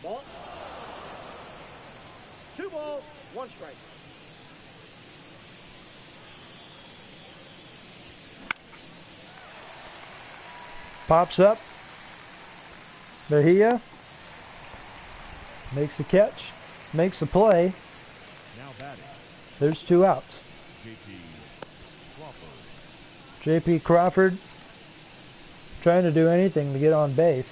Ball. 2 balls, 1 strike. Pops up. Bahia makes the catch, makes the play. Now batting, There's 2 outs. J.P. Crawford. J.P. Crawford trying to do anything to get on base.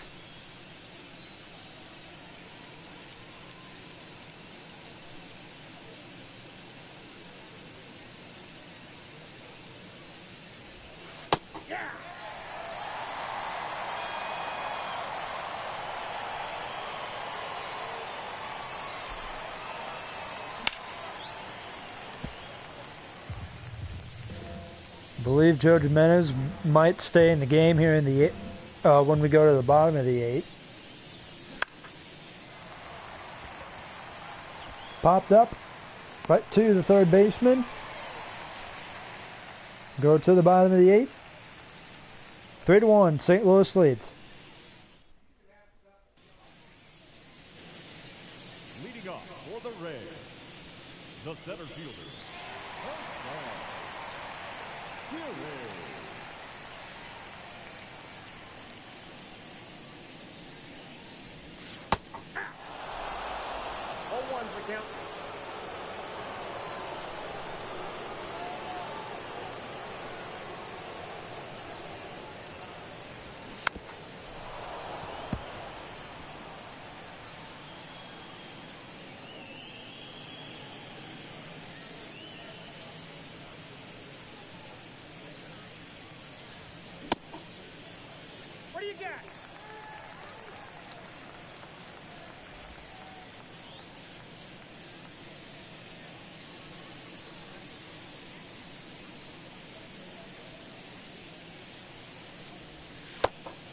I believe Joe Jimenez might stay in the game here in the when we go to the bottom of the 8th. Popped up right to the third baseman. Go to the bottom of the 8th. 3-1, St. Louis leads. Leading off for the Rays, the center fielder. All one's the count. What do you got?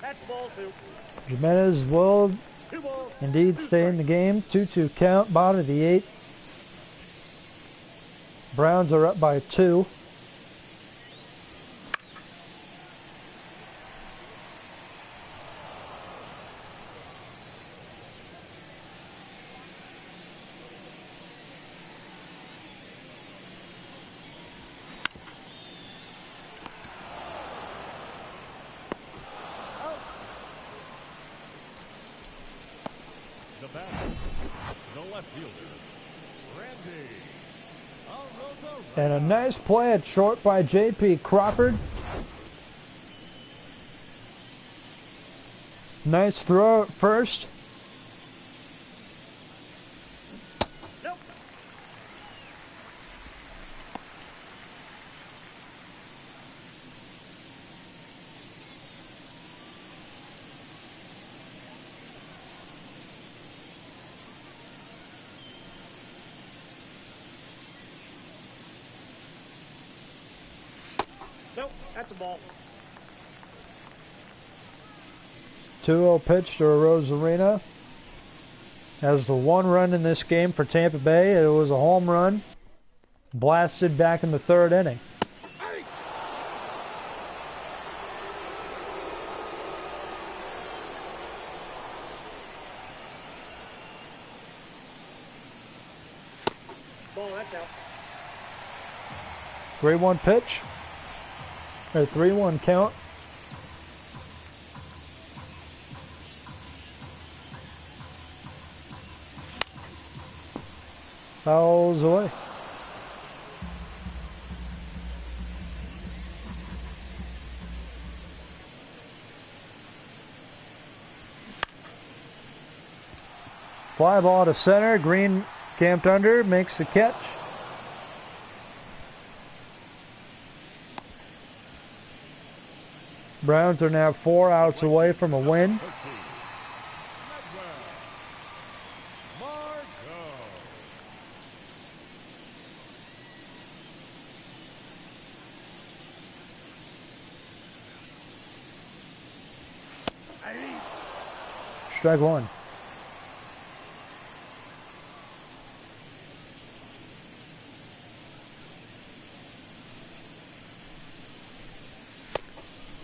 That's ball 2. Jimenez will 2 balls. indeed 2 stay in the game. 2-2 count, bottom of the 8th. Browns are up by 2. The batter, the left fielder, Randy Alroza. And a nice play at short by J.P. Crawford. Nice throw at first. Nope. Nope, that's a ball. 2-0 pitch to Rosarina. Has the 1 run in this game for Tampa Bay. It was a home run. Blasted back in the 3rd inning. Ball, that's out. 3-1 pitch. Or 3-1 count. Fouls away. Fly ball to center. Green camped under. Makes the catch. Browns are now 4 outs away from a win. strike one.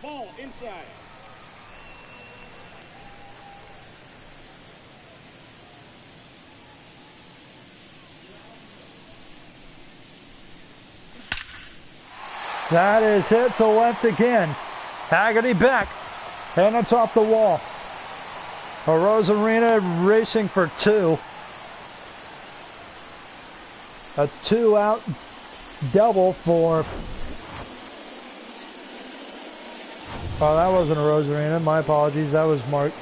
Ball inside. That is hit to left again. Haggerty back. And it's off the wall. Rosarina racing for two. A 2-out double for... Oh, that wasn't a Rosarina. My apologies. That was Mark.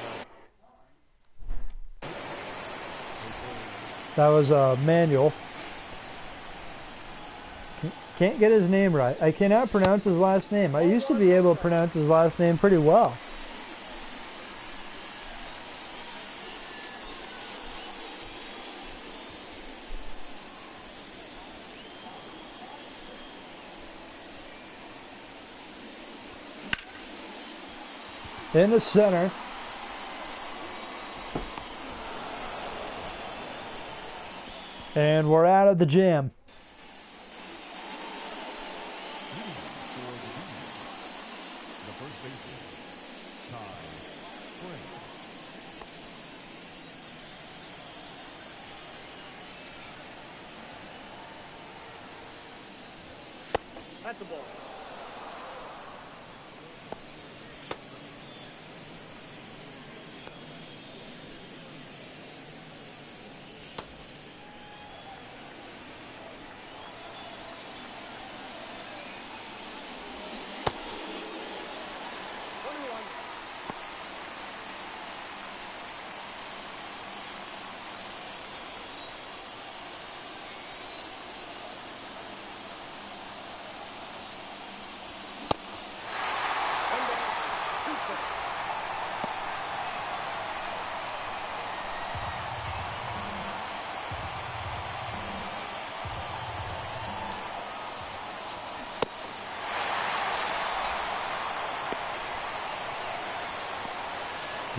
That was Manuel. Can't get his name right. I cannot pronounce his last name. I used to be able to pronounce his last name pretty well. In the center. And we're out of the jam. The first baseman, Ty France. That's a ball.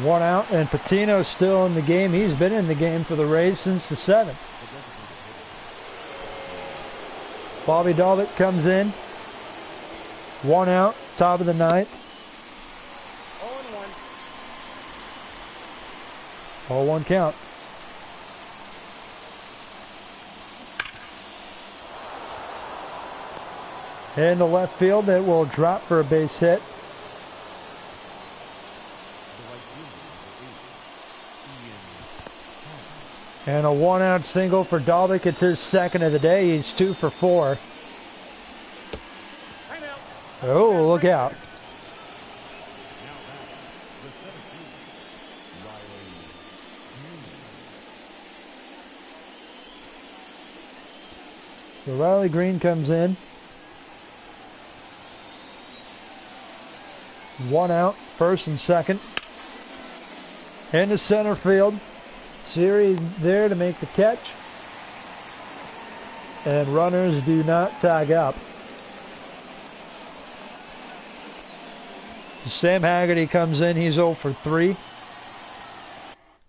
One out, and Patino's still in the game. He's been in the game for the Rays since the 7th. Bobby Dalbec comes in. One out, top of the 9th. 0-1. 0-1 count. In the left field, it will drop for a base hit. And a 1-out single for Dalbec. It's his second of the day. He's 2 for 4. Oh, look out. So Riley Green comes in. 1 out, first and second. Into center field. Siri there to make the catch. And runners do not tag up. Sam Haggerty comes in. He's 0 for 3.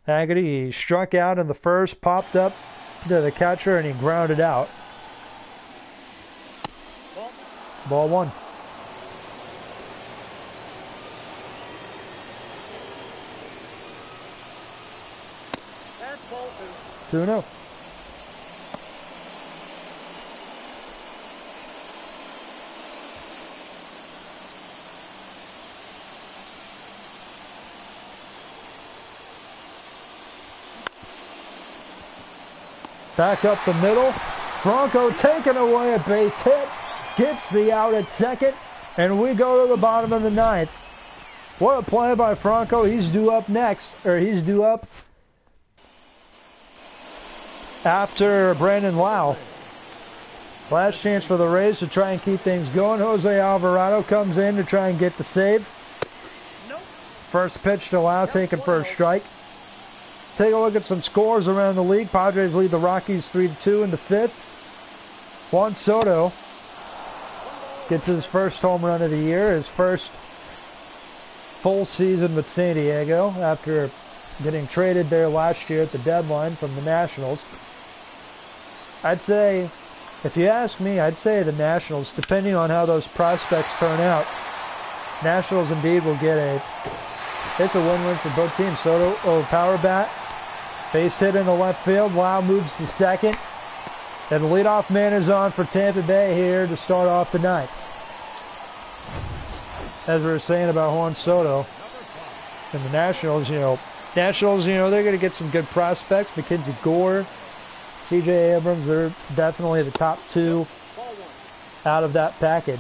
Haggerty, he struck out in the first, popped up to the catcher, and he grounded out. Ball 1. That's ball 2-0. Back up the middle. Franco taking away a base hit. Gets the out at second. And we go to the bottom of the 9th. What a play by Franco. He's due up next. Or he's due up after Brandon Lau. Last chance for the Rays to try and keep things going. Jose Alvarado comes in to try and get the save. Nope. First pitch to Lau, taken for a strike. Take a look at some scores around the league. Padres lead the Rockies 3-2 in the 5th. Juan Soto gets his first home run of the year, his first full season with San Diego after getting traded there last year at the deadline from the Nationals. I'd say, if you ask me, I'd say the Nationals, depending on how those prospects turn out, Nationals indeed will get it's a win-win for both teams. Soto, power bat, base hit in the left field. Lau moves to second. And the leadoff man is on for Tampa Bay here to start off the ninth. As we were saying about Juan Soto and the Nationals, they're going to get some good prospects. Mackenzie Gore, C.J. Abrams, they're definitely the top two out of that package.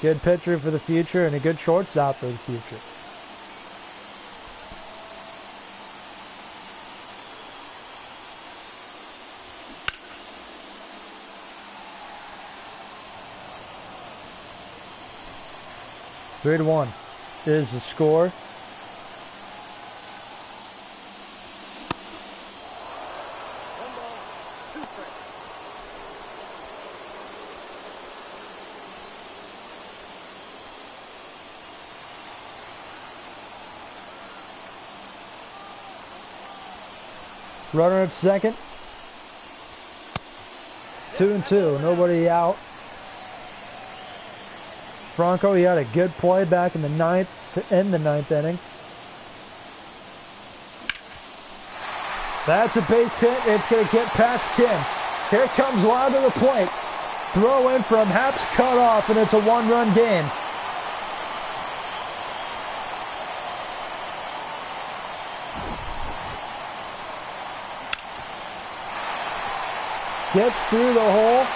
Good pitcher for the future and a good shortstop for the future. Three to 1 is the score. One ball, two strikes. Runner at second. 2-2, nobody out. Franco, he had a good play back in the ninth to end the ninth inning. That's a base hit. It's going to get past Kim. Here comes Lau to the plate. Throw in from Haps, cut off, and it's a one-run game. Gets through the hole.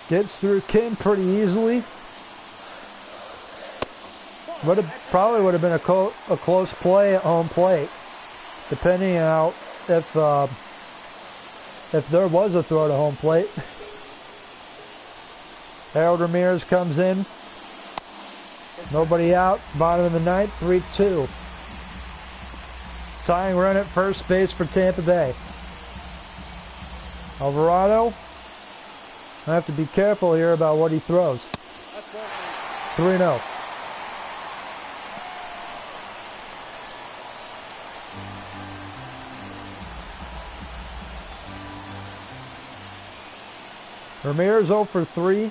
Gets through Kim pretty easily. Probably would have been a close play at home plate, depending on if there was a throw to home plate. Harold Ramirez comes in. Nobody out. Bottom of the ninth. 3-2. Tying run at first base for Tampa Bay. Alvarado. I have to be careful here about what he throws. 3-0. Ramirez 0 for 3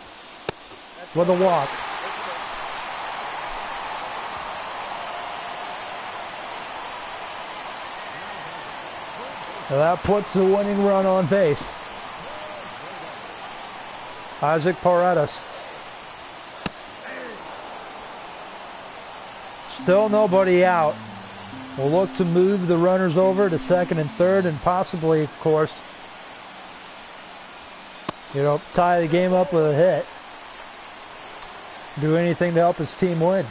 with a walk. Now that puts the winning run on base. Isaac Paredes. Still nobody out. We'll look to move the runners over to second and third and possibly, of course, tie the game up with a hit. Do anything to help his team win.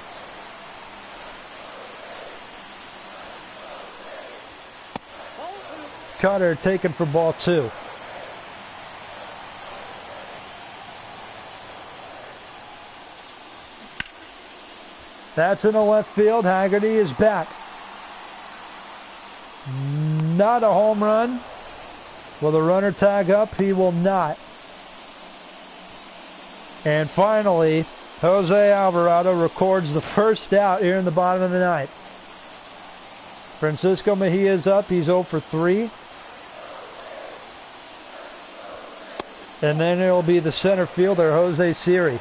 Cutter taken for ball 2. That's in the left field. Haggerty is back. Not a home run. Will the runner tag up? He will not. And finally, Jose Alvarado records the first out here in the bottom of the ninth. Francisco Mejia's up. He's 0 for 3. And then it'll be the center fielder, Jose Siri.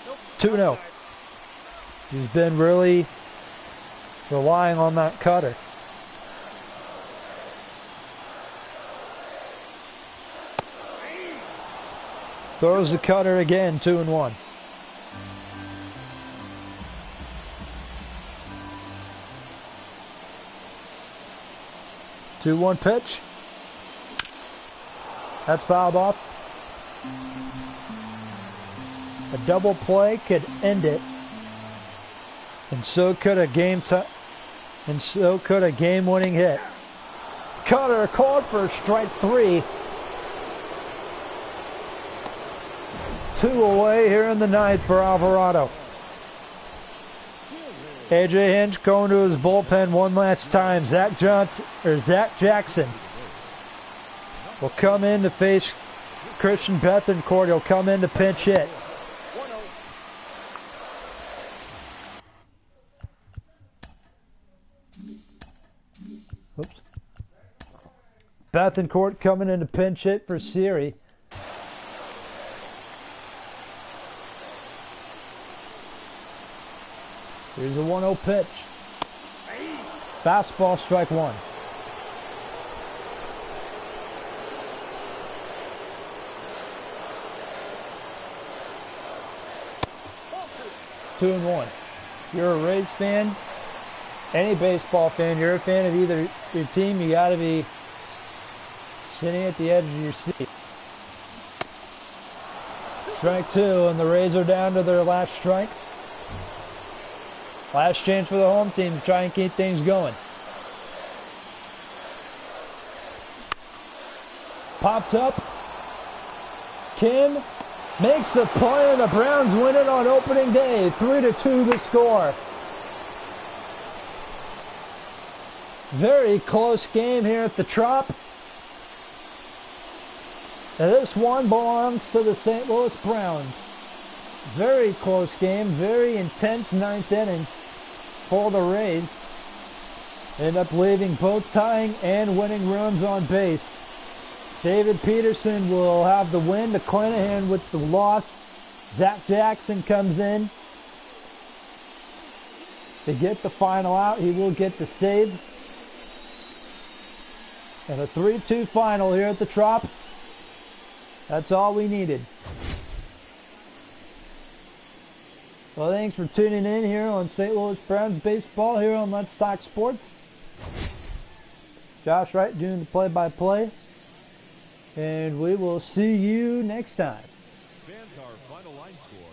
Nope. 2-0. He's been really relying on that cutter. Throws the cutter again, 2-1. Two-one pitch. That's fouled off. A double play could end it, and so could a game-winning hit. Cutter called for strike 3. 2 away here in the ninth for Alvarado. AJ Hinch going to his bullpen one last time. Zach Jackson will come in to face Christian Bethencourt. He'll come in to pinch hit. 1-0. Oops. Bethencourt coming in to pinch hit for Siri. Here's a 1-0 pitch. Fastball, strike one. Two and one. You're a Rays fan, any baseball fan, you're a fan of either your team, you got to be sitting at the edge of your seat. Strike two, and the Rays are down to their last strike. Last chance for the home team to try and keep things going. Popped up. Kim makes the play, and the Browns win it on opening day. 3-2 the score. Very close game here at the Trop. And this one belongs to the St. Louis Browns. Very close game, very intense ninth inning for the Rays. End up leaving both tying and winning runs on base. David Peterson will have the win to Clanahan with the loss. Zach Jackson comes in to get the final out. He will get the save. And a 3-2 final here at the Trop. That's all we needed. Well, thanks for tuning in here on St. Louis Browns baseball here on Let's Talk Sports. Josh Wright doing the play-by-play. And we will see you next time. Fans, our final line score